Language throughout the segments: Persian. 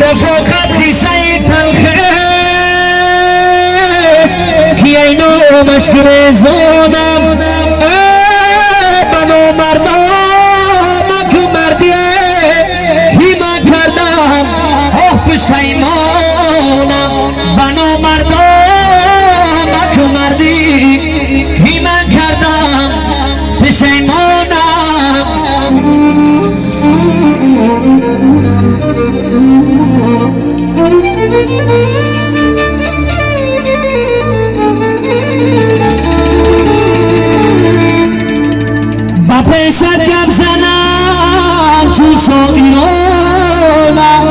رفاقتی سعید تلخیش که اینو مشکل زانم منو مردم که مردیه هیما کردم پشیمانم منو مردم که مردی هیما کردم پشیمانم با پیشت گم زنم چوشو ایرانم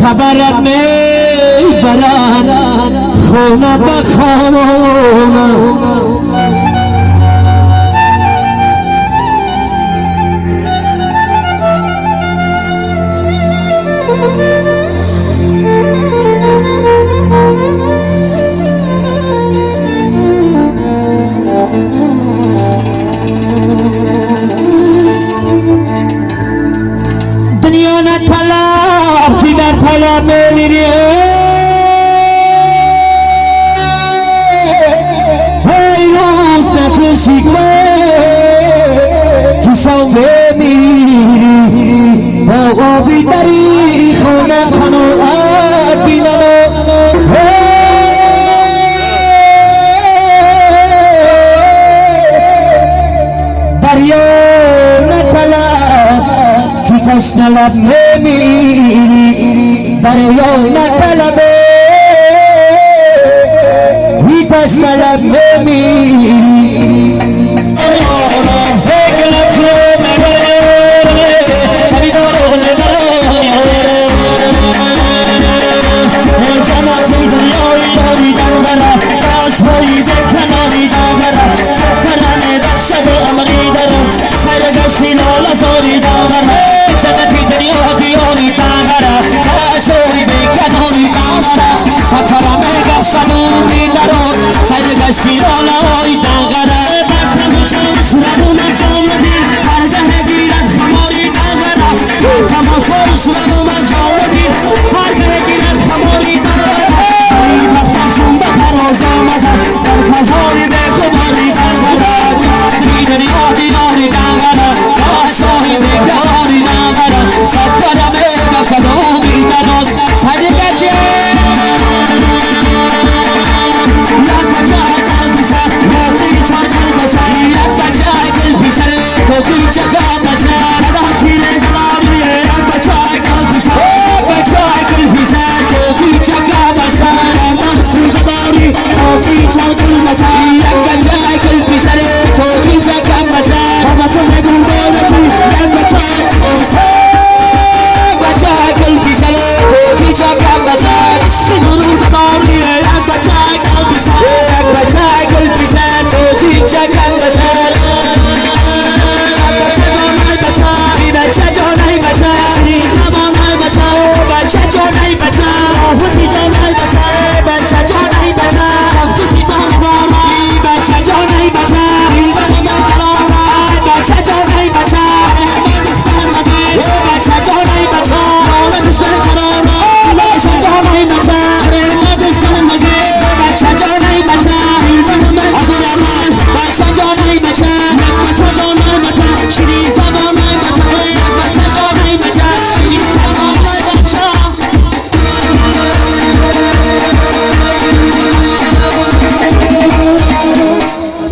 خبرت میبرم خونه به خونه دنیا نطلب که در طلب میمیری ای روز نکشی که شو بمیری با آبی داری خونه کنو بینانو دریا نطلب که تشنلب نمیری دریا نطلب که تشنلب نمیری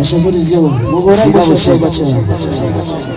تشکر زیاد مبارک باشه بچه‌ها.